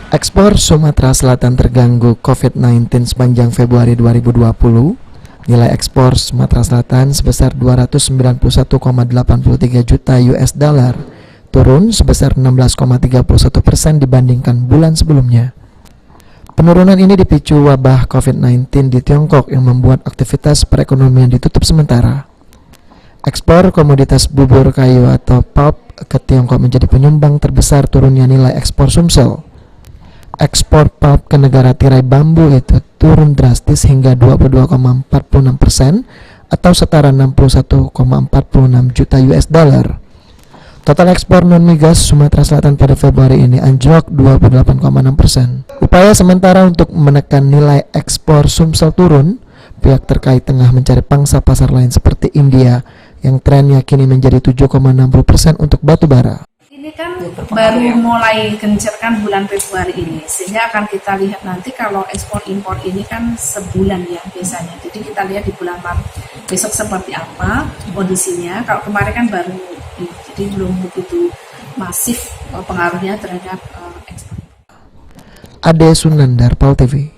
Ekspor Sumatera Selatan terganggu COVID-19 sepanjang Februari 2020. Nilai ekspor Sumatera Selatan sebesar 291,83 juta US dollar, turun sebesar 16,31% dibandingkan bulan sebelumnya. Penurunan ini dipicu wabah COVID-19 di Tiongkok yang membuat aktivitas perekonomian ditutup sementara. Ekspor komoditas bubur kayu atau pulp ke Tiongkok menjadi penyumbang terbesar turunnya nilai ekspor Sumsel. Ekspor pulp ke negara tirai bambu itu turun drastis hingga 22,46% atau setara 61,46 juta US dollar. Total ekspor non-migas Sumatera Selatan pada Februari ini anjlok 28,6%. Upaya sementara untuk menekan nilai ekspor Sumsel turun, pihak terkait tengah mencari pangsa pasar lain seperti India yang trennya kini menjadi 7,60% untuk batu bara. Ini kan baru mulai gencarkan bulan Februari ini, sehingga akan kita lihat nanti kalau ekspor impor ini kan sebulan ya biasanya. Jadi kita lihat di bulan Maret besok seperti apa kondisinya. Kalau kemarin kan baru, jadi belum begitu masif pengaruhnya terhadap ekspor. Ade Sunandar, PAL TV.